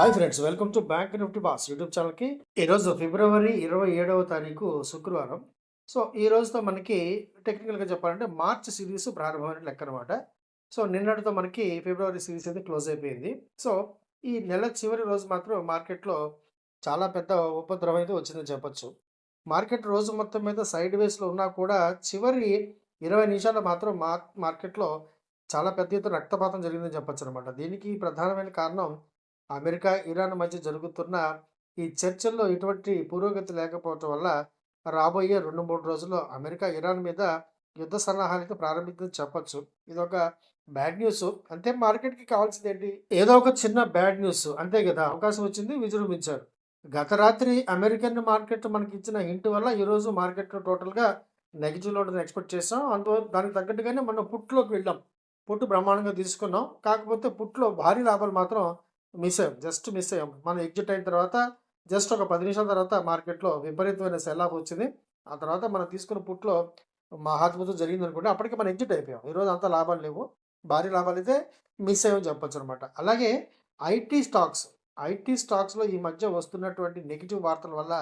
Hi friends, welcome to bank Nifty boss YouTube ఛానల్కి. ఈరోజు ఫిబ్రవరి 27వ తారీఖు శుక్రవారం. సో ఈ రోజుతో మనకి టెక్నికల్గా చెప్పాలంటే మార్చ్ సిరీస్ ప్రారంభమైన లెక్క అనమాట. సో నిన్నటితో మనకి ఫిబ్రవరి సిరీస్ అయితే క్లోజ్ అయిపోయింది. సో ఈ నెల చివరి రోజు మాత్రం మార్కెట్లో చాలా పెద్ద ఉపద్రవం అయితే వచ్చిందని చెప్పొచ్చు. మార్కెట్ రోజు మొత్తం మీద సైడ్ వేస్లో ఉన్నా కూడా చివరి 20 నిమిషాలు మాత్రం మార్కెట్లో చాలా పెద్ద ఎత్తున రక్తపాతం జరిగిందని చెప్పొచ్చు అనమాట. దీనికి ప్రధానమైన కారణం అమెరికా, ఇరాన్ మధ్య జరుగుతున్న ఈ చర్చల్లో ఎటువంటి పురోగతి లేకపోవటం వల్ల రాబోయే 2, 3 రోజుల్లో అమెరికా, ఇరాన్ మీద యుద్ధ సన్నాహాలైతే ప్రారంభించిందని చెప్పొచ్చు. ఇదొక బ్యాడ్ న్యూస్. అంతే, మార్కెట్‌కి కావాల్సిందేంటి? ఏదో ఒక చిన్న బ్యాడ్ న్యూస్ అంతే గదా! అవకాశం వచ్చింది, విజృంభించారు. గత రాత్రి అమెరికన్ మార్కెట్ మనకిచ్చిన హింట్ వల్ల ఈరోజు మార్కెట్ టోటల్‌గా నెగెటివ్‌లో ఉంటుందని ఎక్స్‌పెక్ట్ చేసాం. దానికి తగ్గట్టుగానే మనం పుట్‌లోకి వెళ్ళాం. పుట్ బ్రహ్మాండంగా తీసుకున్నాం. కాకపోతే పుట్‌లో భారీ లాభాలు మాత్రం మిస్ అయ్యాం. జస్ట్ మిస్ అయ్యాం. మనం ఎగ్జిట్ అయిన తర్వాత జస్ట్ ఒక 10 నిమిషాల తర్వాత మార్కెట్‌లో విపరీతమైన సెల్ ఆఫ్ వచ్చింది. ఆ తర్వాత మనం తీసుకున్న పుట్‌లో మహాద్భుతం జరిగిందనుకోండి. అప్పటికి మనం ఎగ్జిట్ అయిపోయాం. ఈరోజు అంత లాభాలు లేవు. భారీ లాభాలైతే మిస్ అయ్యామని చెప్పొచ్చనమాట. అలాగే ఐటీ స్టాక్స్, ఐటీ స్టాక్స్‌లో ఈ మధ్య వస్తున్నటువంటి నెగెటివ్ వార్తల వల్ల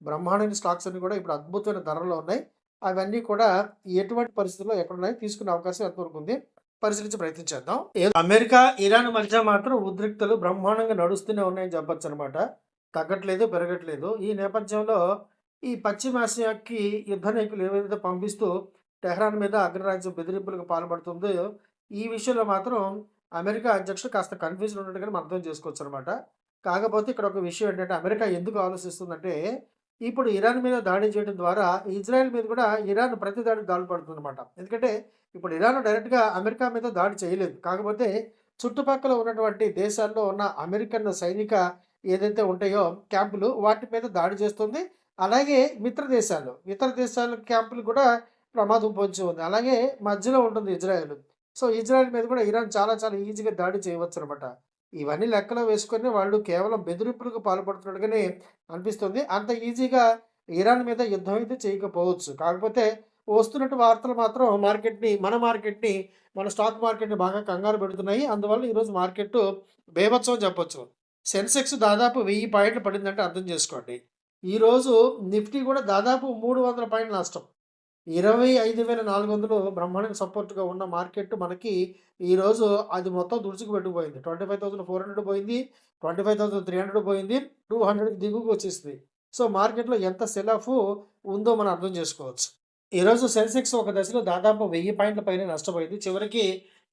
బ్రహ్మాండమైన స్టాక్స్ అన్నీ కూడా ఇప్పుడు అద్భుతమైన ధరల్లో ఉన్నాయి. అవన్నీ కూడా ఎటువంటి పరిస్థితుల్లో ఎక్కడున్నాయో తీసుకునే అవకాశం ఎంతవరకు ఉంది పరిశీలించి ప్రయత్నించేద్దాం. అమెరికా, ఇరాన్ మధ్య మాత్రం ఉద్రిక్తలు బ్రహ్మాండంగా నడుస్తూనే ఉన్నాయని చెప్పొచ్చనమాట. తగ్గట్లేదు, పెరగట్లేదు. ఈ నేపథ్యంలో ఈ పశ్చిమాసియాకి యుద్ధ నాయకులు ఏవైతే పంపిస్తూ టెహ్రాన్ మీద అగ్రరాజ్యం బెదిరింపులకు పాల్పడుతుందో, ఈ విషయంలో మాత్రం అమెరికా అధ్యక్షుడు కాస్త కన్‌ఫ్యూజ్‌లో ఉన్నట్టుగానే మనం అర్థం చేసుకోవచ్చనమాట. కాకపోతే ఇక్కడ ఒక విషయం ఏంటంటే, అమెరికా ఎందుకు ఆలోచిస్తుందంటే, ఇప్పుడు ఇరాన్ మీద దాడి చేయడం ద్వారా ఇజ్రాయెల్ మీద కూడా ఇరాన్ ప్రతి దాడికి పడుతుందనమాట. ఎందుకంటే ఇప్పుడు ఇరాన్ డైరెక్ట్‌గా అమెరికా మీద దాడి చేయలేదు. కాకపోతే చుట్టుపక్కల ఉన్నటువంటి దేశాల్లో ఉన్న అమెరికన్ సైనిక ఏదైతే ఉంటాయో క్యాంపులు, వాటి మీద దాడి చేస్తుంది. అలాగే ఇతర దేశాల క్యాంపులు కూడా ప్రమాదం పొంచి ఉంది. అలాగే మధ్యలో ఉంటుంది ఇజ్రాయెల్. సో, ఇజ్రాయెల్ మీద కూడా ఇరాన్ చాలా చాలా ఈజీగా దాడి చేయవచ్చనమాట. ఇవన్నీ లెక్కలో వేసుకొని వాళ్ళు కేవలం బెదిరింపులకు పాల్పడుతున్నట్టుగానే అనిపిస్తుంది. అంత ఈజీగా ఇరాన్ మీద యుద్ధం అయితే చేయకపోవచ్చు. కాకపోతే వస్తున్నట్టు వార్తలు మాత్రం మన స్టాక్ మార్కెట్‌ని బాగా కంగారు పెడుతున్నాయి. అందువల్ల ఈరోజు మార్కెట్టు బీభత్సం అని చెప్పొచ్చు. సెన్సెక్స్ దాదాపు 1000 పాయింట్లు పడిందంటే అర్థం చేసుకోండి. ఈరోజు నిఫ్టీ కూడా దాదాపు 300 పాయింట్ల నష్టం. 25,400 బ్రహ్మాండంగా సపోర్ట్‌గా ఉన్న మార్కెట్ మనకి ఈరోజు అది మొత్తం దుడుచుకు పెట్టుకుపోయింది. 25,400 పోయింది. 25,300 పోయింది. 200కి దిగువకు వచ్చేసింది. సో, మార్కెట్‌లో ఎంత సెల్ ఆఫ్ ఉందో మనం అర్థం చేసుకోవచ్చు. ఈరోజు సెన్సెక్స్ ఒక దశలో దాదాపు 1000 పాయింట్ల పైనే నష్టపోయింది. చివరికి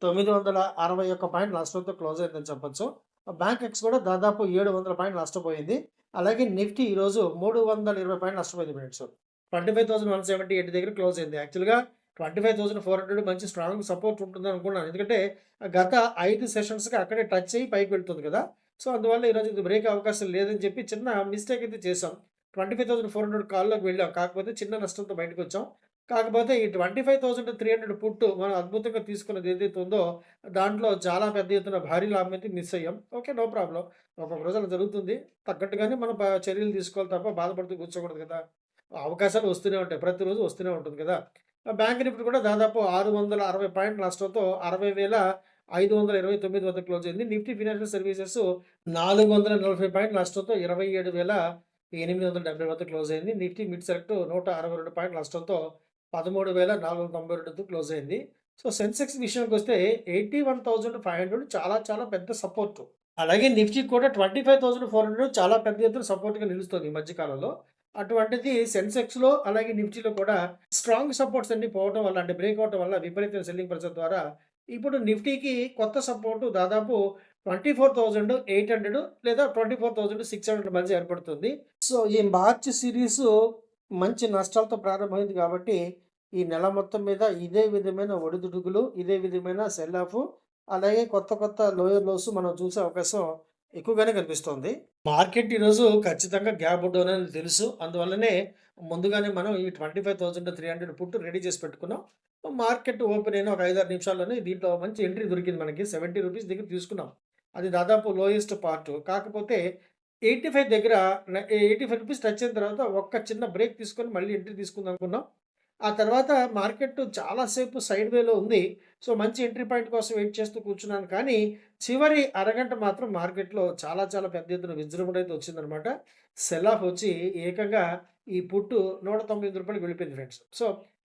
961 పాయింట్ల నష్టంతో క్లోజ్ అయిందని చెప్పొచ్చు. బ్యాంక్ ఎక్స్ కూడా దాదాపు 700 పాయింట్లు నష్టపోయింది. అలాగే నిఫ్టీ ఈరోజు 320 పాయింట్లు నష్టపోయింది ఫ్రెండ్స్. 25,178 దగ్గర క్లోజ్ అయింది. యాక్చువల్‌గా 25,400 మంచి స్ట్రాంగ్ సపోర్ట్ ఉంటుందని అనుకున్నాను. ఎందుకంటే గత 5 సెషన్స్‌గా అక్కడే టచ్ అయ్యి పైకి వెళ్తుంది కదా! సో, అందువల్ల ఈరోజు ఇది బ్రేక్ అవకాశం లేదని చెప్పి చిన్న మిస్టేక్ అయితే చేశాం. 25,400 కాల్లోకి వెళ్ళాం. కాకపోతే చిన్న నష్టంతో బయటకొచ్చాం. కాకపోతే ఈ 25,300 పుట్టు మనం అద్భుతంగా తీసుకున్నది ఏదైతే ఉందో, దాంట్లో చాలా పెద్ద ఎత్తున భారీ లాభం అయితే మిస్ అయ్యాం. ఓకే. No problem. ఒక్కొక్క రోజు అలా జరుగుతుంది. తగ్గట్టుగానే మనం చర్యలు తీసుకోవాలి తప్ప బాధపడుతూ కూర్చోకూడదు కదా! అవకాశాలు వస్తూనే ఉంటాయి. ప్రతిరోజు వస్తూనే ఉంటుంది కదా! బ్యాంక్ నిఫ్టీ కూడా దాదాపు 660 పాయింట్ల నష్టంతో 60,529 వద్ద క్లోజ్ అయింది. నిఫ్టీ ఫినాన్షియల్ సర్వీసెస్ 440 పాయింట్ల నష్టంతో 27,870 వద్ద క్లోజ్ అయింది. నిఫ్టీ మిడ్ సెలెక్ట్ 162 పాయింట్ల నష్టంతో 13,492తో క్లోజ్ అయింది. సో, సెన్సెక్స్ విషయానికొస్తే 81,500 చాలా చాలా పెద్ద సపోర్ట్. అలాగే నిఫ్టీ కూడా 25,400 చాలా పెద్ద ఎత్తున సపోర్ట్‌గా నిలుస్తుంది ఈ మధ్య కాలంలో. అటువంటిది సెన్సెక్స్‌లో అలాగే నిఫ్టీలో కూడా స్ట్రాంగ్ సపోర్ట్స్ అన్నీ పోవటం వల్ల, అంటే బ్రేక్ అవ్వటం వల్ల విపరీతమైన సెల్లింగ్ ప్రెషర్ ద్వారా ఇప్పుడు నిఫ్టీకి కొత్త సపోర్ట్ దాదాపు 24,800 లేదా 24,600 మధ్య ఏర్పడుతుంది. సో, ఈ మార్చ్ సిరీసు మంచి నష్టాలతో ప్రారంభమైంది కాబట్టి ఈ నెల మొత్తం మీద ఇదే విధమైన ఒడిదుడుకులు, ఇదే విధమైన సెల్ ఆఫ్, అలాగే కొత్త కొత్త లోయర్ లోస్ మనం చూసే అవకాశం ఎక్కువగానే కనిపిస్తోంది. మార్కెట్ ఈరోజు ఖచ్చితంగా గ్యాప్ డౌన్ అని తెలుసు. అందువల్లనే ముందుగానే మనం ఈ 25,300 పుట్ రెడీ చేసి పెట్టుకున్నాం. మార్కెట్ ఓపెన్ అయిన ఒక 5, 6 నిమిషాల్లోనే దీంట్లో మంచి ఎంట్రీ దొరికింది మనకి. రూ. 70 దగ్గర తీసుకున్నాం. అది దాదాపు లోయెస్ట్ పార్ట్. కాకపోతే 85 దగ్గర 85 రూపీస్ టచ్ అయిన తర్వాత ఒక్క చిన్న బ్రేక్ తీసుకొని మళ్ళీ ఎంట్రీ తీసుకుందాం అనుకున్నాం. ఆ తర్వాత మార్కెట్ చాలా సేపు సైడ్ వేలో ఉంది. సో, మంచి ఎంట్రీ పాయింట్ కోసం వెయిట్ చేస్తూ కూర్చున్నాను. కానీ, చివరి అరగంట మాత్రం మార్కెట్‌లో చాలా చాలా పెద్ద ఎత్తున విజృంభణ అయితే వచ్చిందనమాట. సెల్ ఆఫ్ వచ్చి ఏకంగా ఈ పుట్టు రూ. 198 వెళ్ళిపోయింది ఫ్రెండ్స్. సో,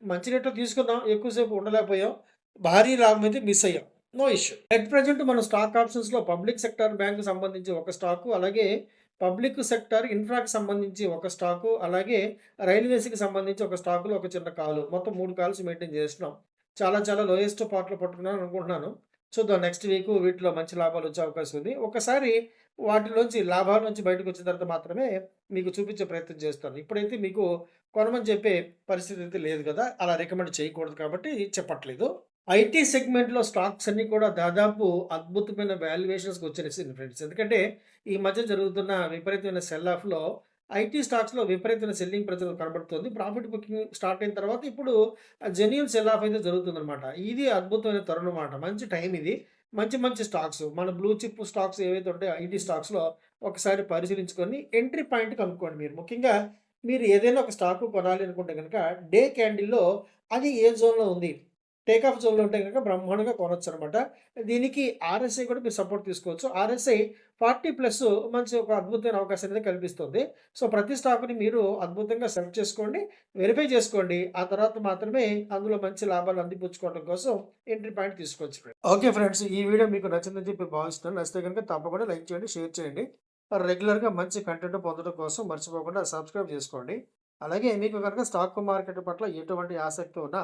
మంచి రేట్‌లో తీసుకున్నాం. ఎక్కువ సేపు ఉండలేకపోయాం. భారీ లాభం అయితే మిస్ అయ్యాం. No issue. అట్ ప్రెజెంట్ మనం స్టాక్ ఆప్షన్స్‌లో పబ్లిక్ సెక్టార్ బ్యాంక్‌కి సంబంధించి ఒక స్టాకు, అలాగే పబ్లిక్ సెక్టార్ ఇన్ఫ్రాకి సంబంధించి ఒక స్టాకు, అలాగే రైల్వేస్‌కి సంబంధించి ఒక స్టాకులో ఒక చిన్న కాలు. మొత్తం 3 కాల్స్ మెయింటైన్ చేస్తున్నాం. చాలా చాలా లోయెస్ట్ పార్ట్‌లో పట్టుకున్నాను అనుకుంటున్నాను. చూద్దాం నెక్స్ట్ వీకు వీటిలో మంచి లాభాలొచ్చే అవకాశం ఉంది. ఒకసారి వాటిలోంచి లాభాల నుంచి బయటకొచ్చిన తర్వాత మాత్రమే మీకు చూపించే ప్రయత్నం చేస్తాను. ఇప్పుడైతే మీకు కొనమని చెప్పే పరిస్థితి అయితే లేదు కదా! అలా రికమెండ్ చేయకూడదు కాబట్టి చెప్పట్లేదు. ఐటీ సెగ్మెంట్‌లో స్టాక్స్ అన్నీ కూడా దాదాపు అద్భుతమైన వాల్యుయేషన్స్‌కి వచ్చేసింది ఫ్రెండ్స్. ఎందుకంటే ఈ మధ్య జరుగుతున్న విపరీతమైన సెల్ ఆఫ్‌లో ఐటీ స్టాక్స్‌లో విపరీతమైన సెల్లింగ్ ప్రెషర్ కనబడుతుంది. ప్రాఫిట్ బుకింగ్ స్టార్ట్ అయిన తర్వాత ఇప్పుడు జెన్యూన్ సెల్ ఆఫ్ అయితే జరుగుతుందనమాట. ఇది అద్భుతమైన తరుణం మాట. మంచి టైం ఇది. మంచి మంచి స్టాక్స్ మన బ్లూ చిప్ స్టాక్స్ ఏవైతే ఉంటాయో ఐటీ స్టాక్స్‌లో ఒకసారి పరిశీలించుకొని ఎంట్రీ పాయింట్ కనుక్కోండి మీరు. ముఖ్యంగా మీరు ఏదైనా ఒక స్టాక్ కొనాలి అనుకుంటే గనక డే క్యాండిల్‌లో అది ఏ జోన్‌లో ఉంది? టేక్ ఆఫ్ జోన్‌లో ఉంటే గనక బ్రహ్మాండంగా కొనొచ్చనమాట. దీనికి ఆర్ఎస్ఐ కూడా మీరు సపోర్ట్ తీసుకోవచ్చు. ఆర్ఎస్ఐ 40 ప్లస్ మంచి ఒక అద్భుతమైన అవకాశం అనేది కల్పిస్తుంది. సో, ప్రతి స్టాక్‌ని మీరు అద్భుతంగా సెలెక్ట్ చేసుకోండి. వెరిఫై చేసుకోండి. ఆ తర్వాత మాత్రమే అందులో మంచి లాభాలు అందిపుచ్చుకోవడం కోసం ఎంట్రీ పాయింట్ తీసుకోవచ్చు ఫ్రెండ్స్. Okay friends. ఈ వీడియో మీకు నచ్చిందని చెప్పి భావిస్తున్నాను. నచ్చితే గనుక తప్పకుండా లైక్ చేయండి, షేర్ చేయండి. రెగ్యులర్‌గా మంచి కంటెంట్ పొందడం కోసం మర్చిపోకుండా సబ్స్క్రైబ్ చేసుకోండి. అలాగే మీకు గనుక స్టాక్ మార్కెట్ పట్ల ఎటువంటి ఆసక్తి ఉన్నా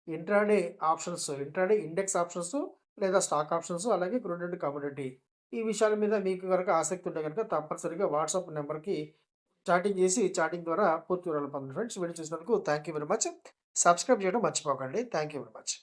intraday options, intraday index options లేదా స్టాక్ ఆప్షన్స్ అలాగే క్రూడ్ అండ్ కమోడిటీ ఈ విషయాల మీద మీకు గనక ఆసక్తి ఉంటే గనక తప్పనిసరిగా వాట్సాప్ నెంబర్‌కి చాటింగ్ చేసి చాటింగ్ ద్వారా పూర్తి వివరాలు పొందండి ఫ్రెండ్స్. వీడియో చూసినందుకు thank you very much. Subscribe చేయడం మర్చిపోకండి. Thank you very much.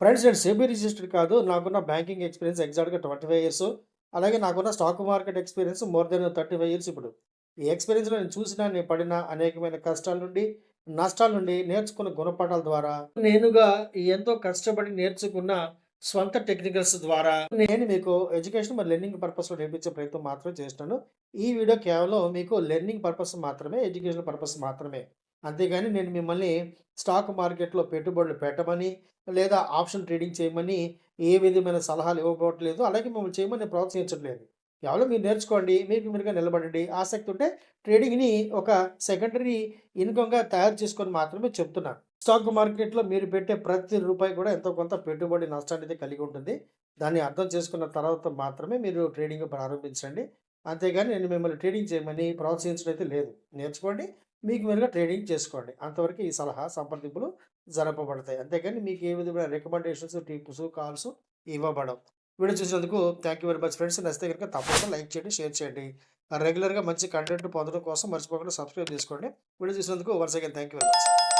Friends నేను సెబీ రిజిస్టర్డ్ కాదు. నాకున్న బ్యాంకింగ్ ఎక్స్‌పీరియన్స్ ఎగ్జాక్ట్‌గా 25 ఇయర్స్. అలాగే నాకున్న stock market experience more than 35 years ఇప్పుడు. ఈ ఎక్స్‌పీరియన్స్‌లో నేను చూసిన, నేను పడిన అనేకమైన కష్టాల నుండి, నష్టాల నుండి నేర్చుకున్న గుణపాఠాల ద్వారా నేనుగా ఎంతో కష్టపడి నేర్చుకున్న స్వంత టెక్నికల్స్ ద్వారా నేను మీకు ఎడ్యుకేషన్ మరియు లెర్నింగ్ పర్పస్‌లో నేర్పించే ప్రయత్నం మాత్రమే చేస్తున్నాను. ఈ వీడియో కేవలం మీకు లెర్నింగ్ పర్పస్ మాత్రమే, ఎడ్యుకేషన్ పర్పస్ మాత్రమే. అంతేగాని నేను మిమ్మల్ని స్టాక్ మార్కెట్‌లో పెట్టుబడులు పెట్టమని, లేదా ఆప్షన్ ట్రేడింగ్ చేయమని ఏ విధమైన సలహాలు ఇవ్వబోట్లేదు. అలాగే మిమ్మల్ని చేయమని ప్రోత్సహించట్లేదు. కేవలం మీరు నేర్చుకోండి. మీకు మీరుగా నిలబడండి. ఆసక్తి ఉంటే ట్రేడింగ్‌ని ఒక సెకండరీ ఇన్‌కమ్‌గా తయారు చేసుకొని మాత్రమే చెప్తున్నాను. స్టాక్ మార్కెట్‌లో మీరు పెట్టే ప్రతి రూపాయి కూడా ఎంతో కొంత పెట్టుబడి నష్టాన్నయితే కలిగి ఉంటుంది. దాన్ని అర్థం చేసుకున్న తర్వాత మాత్రమే మీరు ట్రేడింగ్ ప్రారంభించండి. అంతేగాని నేను మిమ్మల్ని ట్రేడింగ్ చేయమని ప్రోత్సహించడం అయితే లేదు. నేర్చుకోండి. మీకు మీరుగా ట్రేడింగ్ చేసుకోండి. అంతవరకు ఈ సలహా సంప్రదింపులు జరపబడతాయి. అంతేగాని మీకు ఏ విధమైన రికమెండేషన్స్, టిప్స్, కాల్స్ ఇవ్వబడవు. వీడియో చూసినందుకు thank you very much friends. నచ్చితే గనుక తప్పకుండా లైక్ చేయండి, షేర్ చేయండి. రెగ్యులర్‌గా మంచి కంటెంట్ పొందడం కోసం మర్చిపోకుండా సబ్స్క్రైబ్ చేసుకోండి. వీడియో చూసినందుకు once again thank you very much.